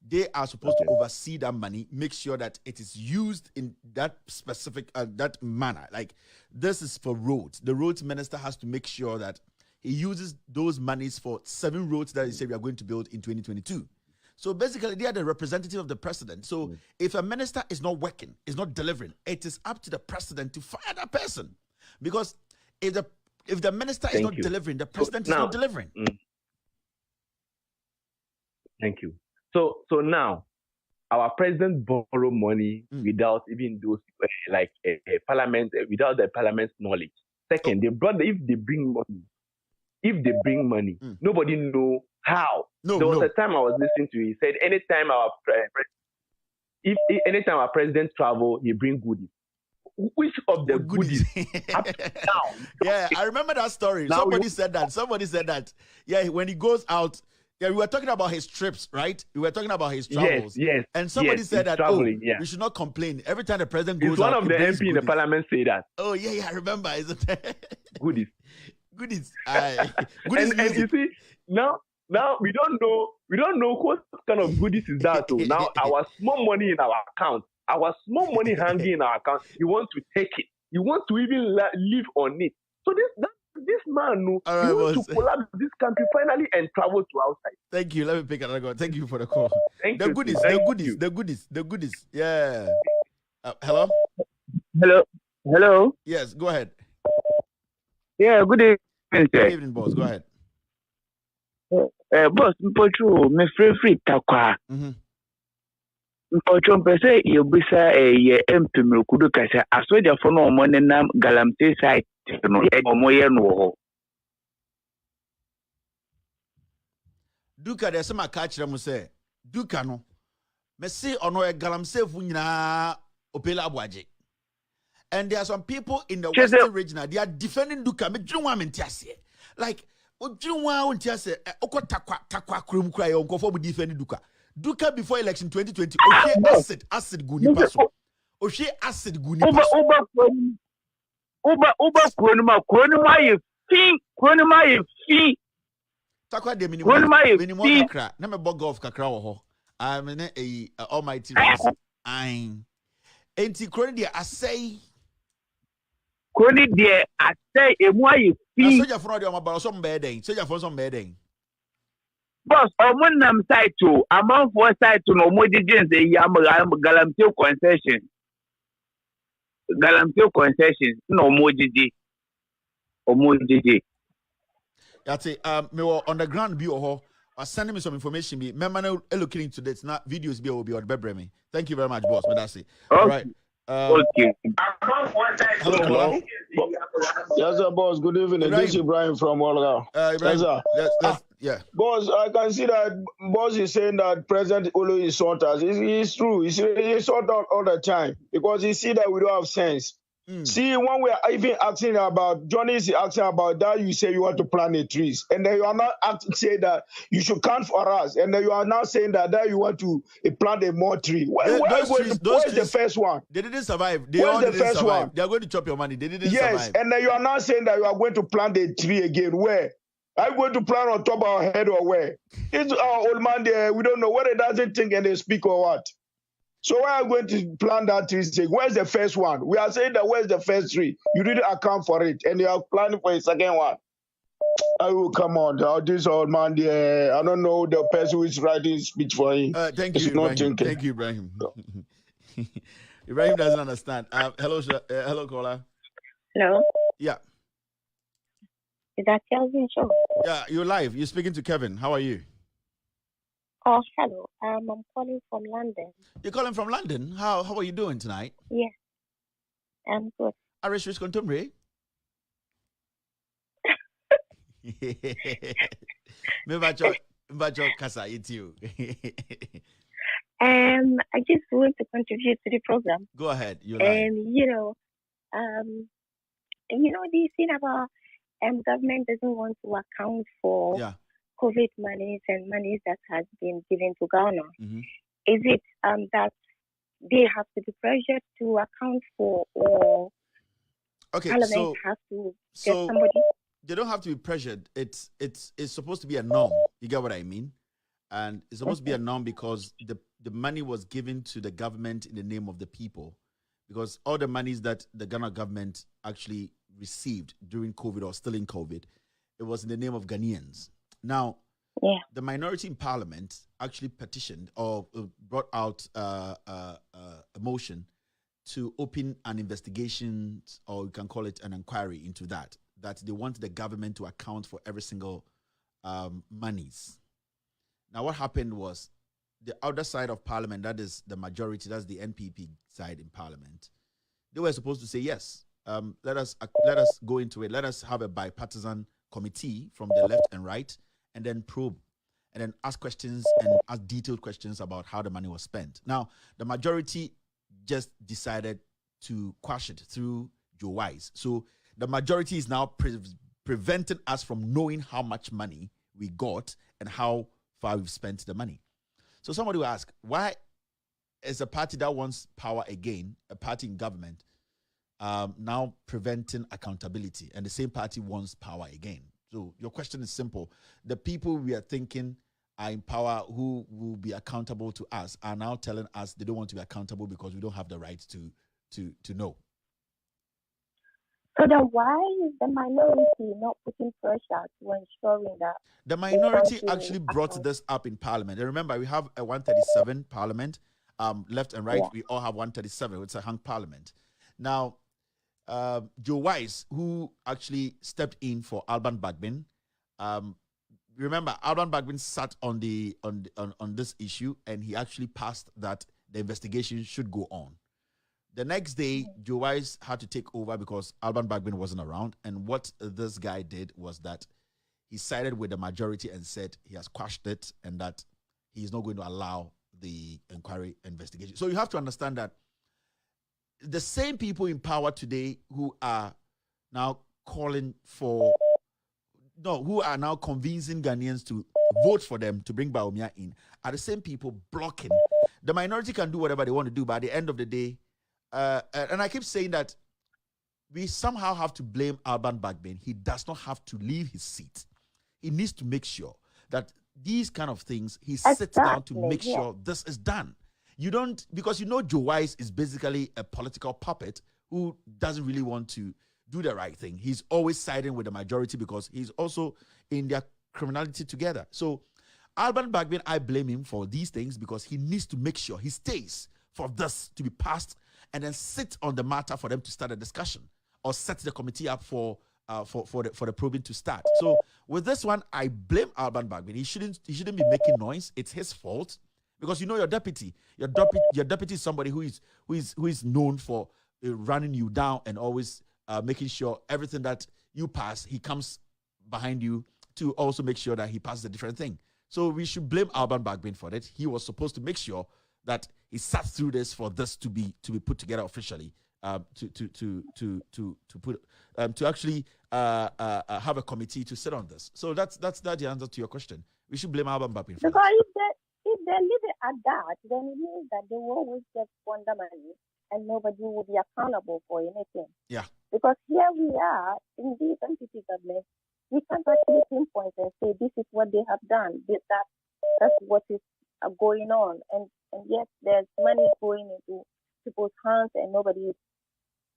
They are supposed to oversee that money, make sure that it is used in that specific that manner. Like, this is for roads. The roads minister has to make sure that he uses those monies for 7 roads that he said we are going to build in 2022. So basically, they are the representative of the president. So if a minister is not working, is not delivering, it is up to the president to fire that person. Because if the minister is not delivering, the president is not delivering. Thank you. So now, our president borrow money without even those parliament, without the parliament's knowledge. Second, if they bring money, nobody know how. There was a time I was listening to. He said anytime our president travel, he bring goodies. Which of the goodies? Up down? Yeah, I remember that story. Somebody said that. Yeah, when he goes out. Yeah, we were talking about his trips, right? We were talking about his travels. Yes. And somebody said that, we should not complain. Every time the president goes out, one of the MP in the parliament say that. Oh, yeah, I remember. Isn't it? Goodies. Goodies. And you see, now we don't know what kind of goodies is that. Now our small money in our account, our small money hanging in our account, you want to take it. You want to even live on it. So this man, he wants to collapse this country finally and travel to outside. Thank you. Let me pick another call. Thank you for the call. The goodies. Yeah. Hello? Hello? Yes, go ahead. Yeah, good evening, sir. Good evening, boss. Go ahead. Boss, me free takwa. Mpocho mpese yobisa ye MP kudu kasa asoja fono omone nam galamsey site no omoye no ho. Duka de sama ka kire mu se Duka no me se ono e galamsey fu nyina opela abwaje. And there are some people in the western region, they are defending Duka. Me dwunwa mentiase. Like dwunwa untiase okwa krum kra ye onkofo bu defend Duka. Duka before election 2020, acid guni paso. Acid guni paso. Uba kronuma ye fi. Takwa de minimum kakra. Na me bog off kakra wo ho. Amene almighty race. Ain. Enti kroni de asay. Kroni de asay emu aye fi. Soja fro de o mabaro so mbeden. Soja fro so mbeden. Boss, omunam site to amount for site to no more digens galamsey concession. Galamsey concession no more GG. That's it. Me on the ground be or sending me some information. Me man looking into this. Not videos be will be on Bebreme. Thank you very much, boss. That's it. Okay. All right. Okay. Hello. Yes, sir, boss. Good evening. This is Ibrahim from Wolga. Yes, sir. Yeah. Boss, I can see that boss is saying that President Olu insult us. It's true. He insult us all the time because he see that we don't have sense. See, when we are even asking about, Johnny is asking about that, you say you want to plant the trees. And then you are not saying that you should count for us. And then you are now saying that you want to plant a more tree. Where's the first one? They didn't survive. Where's the first one? They are going to chop your money. They didn't survive. Yes, and then you are now saying that you are going to plant a tree again. Where? Are you going to plant on top of our head or where? It's our old man there. We don't know whether it doesn't think and they speak or what. So why are you going to plant that tree? Where's the first one? We are saying that where's the first tree? You didn't account for it, and you are planning for a second one. Oh, come on. This old man there, I don't know the person who is writing speech for him. Thank you, Ibrahim. Thank you, Ibrahim. Ibrahim doesn't understand. Hello, caller. Hello? Yeah. Is that Kelvin show? Yeah, you're live. You're speaking to Kevin. How are you? Oh, hello. I'm calling from London. You're calling from London? How are you doing tonight? Yeah. I'm good. Arish Contumbre. Mbacho Kasa, it's you. I just want to contribute to the program. Go ahead. You're this thing about government doesn't want to account for COVID monies and monies that has been given to Ghana. Mm-hmm. Is it that they have to be pressured to account for, or Parliament has to get somebody? They don't have to be pressured. It's supposed to be a norm. You get what I mean? And it's supposed to be a norm because the money was given to the government in the name of the people. Because all the monies that the Ghana government actually received during COVID or still in COVID, it was in the name of Ghanaians. Now, the minority in Parliament actually petitioned or brought out a motion to open an investigation, or you can call it an inquiry into that they want the government to account for every single monies. Now, what happened was the other side of Parliament, that is the majority, that's the NPP side in Parliament, they were supposed to say, yes, let us go into it. Let us have a bipartisan committee from the left and right, and then probe, and then ask questions and ask detailed questions about how the money was spent. Now, the majority just decided to quash it through Joe Wise. So the majority is now preventing us from knowing how much money we got and how far we've spent the money. So somebody will ask, why is a party that wants power again, a party in government, now preventing accountability, and the same party wants power again? So your question is simple. The people we are thinking are in power who will be accountable to us are now telling us they don't want to be accountable because we don't have the right to know. So then why is the minority not putting pressure to ensuring that? The minority actually brought this up in Parliament. And remember, we have a 137 Parliament, left and right. We all have 137. It's a hung Parliament. Now, Joe Wise, who actually stepped in for Alban Bagbin, remember, Alban Bagbin sat on this issue, and he actually passed that the investigation should go on. The next day, Joe Wise had to take over because Alban Bagbin wasn't around. And what this guy did was that he sided with the majority and said he has quashed it and that he's not going to allow the inquiry investigation. So you have to understand that the same people in power today who are now who are now convincing Ghanaians to vote for them to bring Bawumia in, are the same people blocking. The minority can do whatever they want to do, but at the end of the day, and I keep saying that we somehow have to blame Alban Bagbin. He does not have to leave his seat. He needs to make sure that these kind of things, he sits down to make sure this is done. You don't, because Joe Wise is basically a political puppet who doesn't really want to do the right thing. He's always siding with the majority because he's also in their criminality together. So Alban Bagbin, I blame him for these things because he needs to make sure he stays for this to be passed and then sit on the matter for them to start a discussion or set the committee up for the probing to start. So with this one, I blame Alban Bagbin. He shouldn't be making noise. It's his fault because your deputy is somebody who is known for running you down and always making sure everything that you pass, he comes behind you to also make sure that he passes a different thing. So we should blame Alban Bagbin for it. He was supposed to make sure that he sat through this for this to be put together officially, to actually have a committee to sit on this. So that's the answer to your question. We should blame Alban Bagbin for because if they leave it at that, then it means that they will always just squander money and nobody will be accountable for anything. Yeah. Because here we are in these entity government, we can actually pinpoint and say this is what they have done. That's what is going on, and yet there's money going into people's hands and nobody is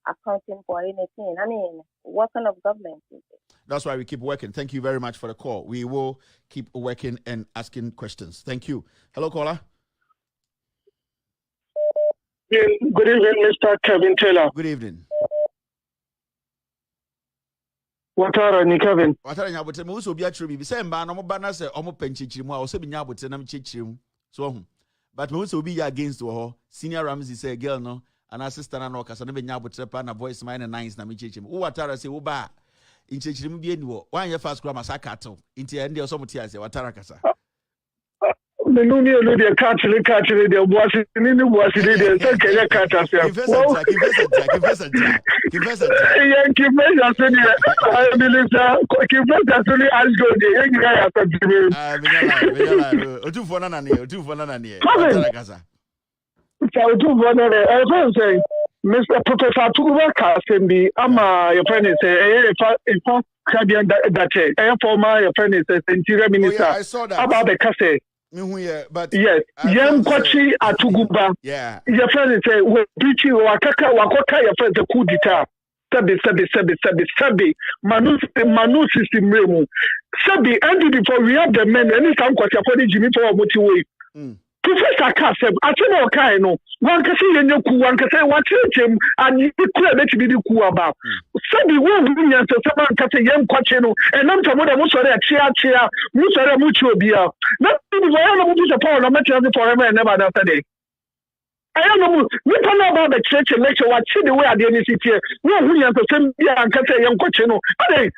accounting for anything. I mean, what kind of government is it? That's why we keep working. Thank you very much for the call. We will keep working and asking questions. Thank you. Hello, caller. Good evening, Mr. Kevin Taylor. Good evening. What are you, Kevin? What are you? But so be a true. Say, man, I'm banana say, I'm penchichimu. I was saying, I'm chichimu. So, but we also be against the senior Ramsey say, girl, no, an assistant and workers and be nyabo trepa na voice mine and nines na me chechim. Who watara say uba in chechim bi eniwo. One year fast grandma sakato. Inti ende osomuti ase watara kasa. The Lunia Ludia catching the bossy, the second catcher. Give us a Mr. Professor Tuguba can be your friend is a Caribbean that former your friend is a interior minister. I saw that about the cassette. But yes, young Kwachi Atuguba. Yeah, your friend is a preaching or Wakaka, your friend is a coup d'etat. Sabi, Manu system remu. Sabi, and before we have the men, anytime Kwacha for the Jimmy for a motivate. Professor Kassem, I don't know kind one can see any coup, one can say what him and you could let you be coup about. Sabi won't bring us to someone can say young Quacheno, and not to mother Musara, chair, Musara Mucho Bia. Not even I don't know power of material forever and never after day. I don't know, we don't know about the church election, what see the way at the NCT. No, we have to send Bia and can say young Quacheno. Hey,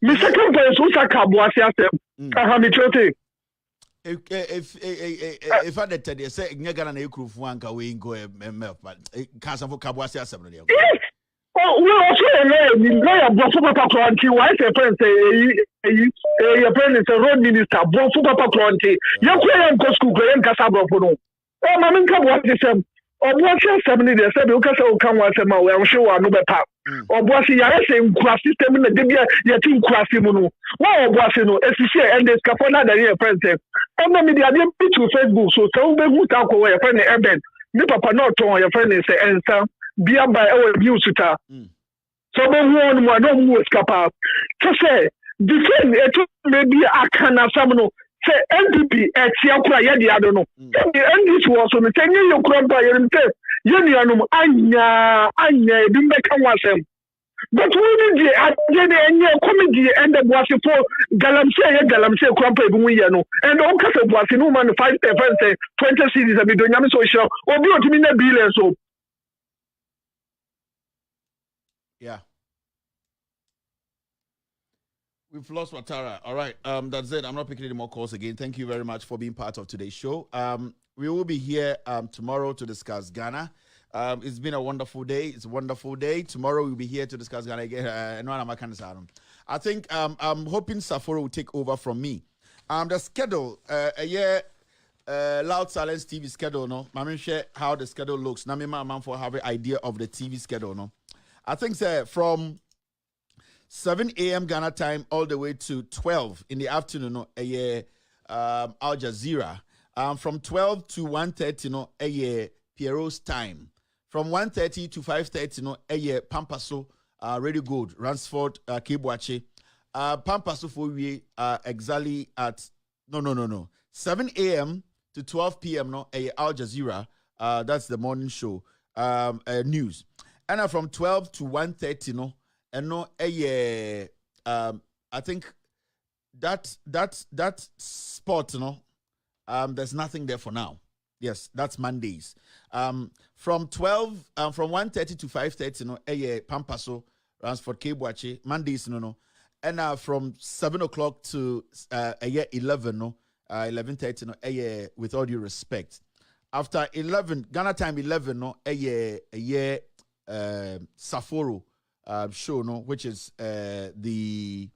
Mr. Campbell, Usaka Boasiasem, I have it. If I did they say Nagana Nekruf one can we go but can't for Kabwasi assembly. Oh, we also lawyer Bofupa Cronty, wife a friend say your friend is a road minister, Bofupa Cronty. Young Korean Cosco Korean Casabro. Oh, Mamma Kabwasi. Or what's your 70 days? Said, you can come once a month. I'm sure I'm no better. Or what's the same class system in the Dibia, your team class. Well, what's as you say, and there's Capona that you're present. I'm not media, I didn't pitch to Facebook, so tell me who talk away a friend in Eben. No papa not to your friend is the answer. Be up by our news to her. So, one more, no more scapa. To say, the thing, it may be a can of some. Say NDP at Siakura Yadi, I don't know. And this was on the 10 year crop by your test. Yanianum, Anya, didn't make a wasem. But we did the comedy and the was for Galamse, Crumpet, Wiano, and all cast of was in woman 5 say 20 cities of Midoniam social or be to me a bill so. Yeah. We've lost Watara. All right. That's it. I'm not picking any more calls again. Thank you very much for being part of today's show. We will be here tomorrow to discuss Ghana. It's been a wonderful day. It's a wonderful day. Tomorrow we'll be here to discuss Ghana again. I think I'm hoping Saforo will take over from me. The schedule, Loud Silence TV schedule, no. I'm share how the schedule looks. Now, I'm for have an idea of the TV schedule, no. I think from 7 a.m. Ghana time all the way to 12 in the afternoon, Al Jazeera. From 12 to 1:30, Pierrot's time. From 1:30 to 5:30, Pampaso, Radio Gold, Ransford, Kibwache. Pampaso for we exactly at 7 a.m. to 12 p.m. Al Jazeera. That's the morning show news. And from 12 to 1:30, I think that spot, there's nothing there for now. Yes, that's Mondays. From 1:30 to 5:30, Pampaso, Ransford Kebwache, Mondays, and from 7 o'clock to 11, 11:30, with all due respect. After 11, Ghana time 11, Saforo. Show, which is the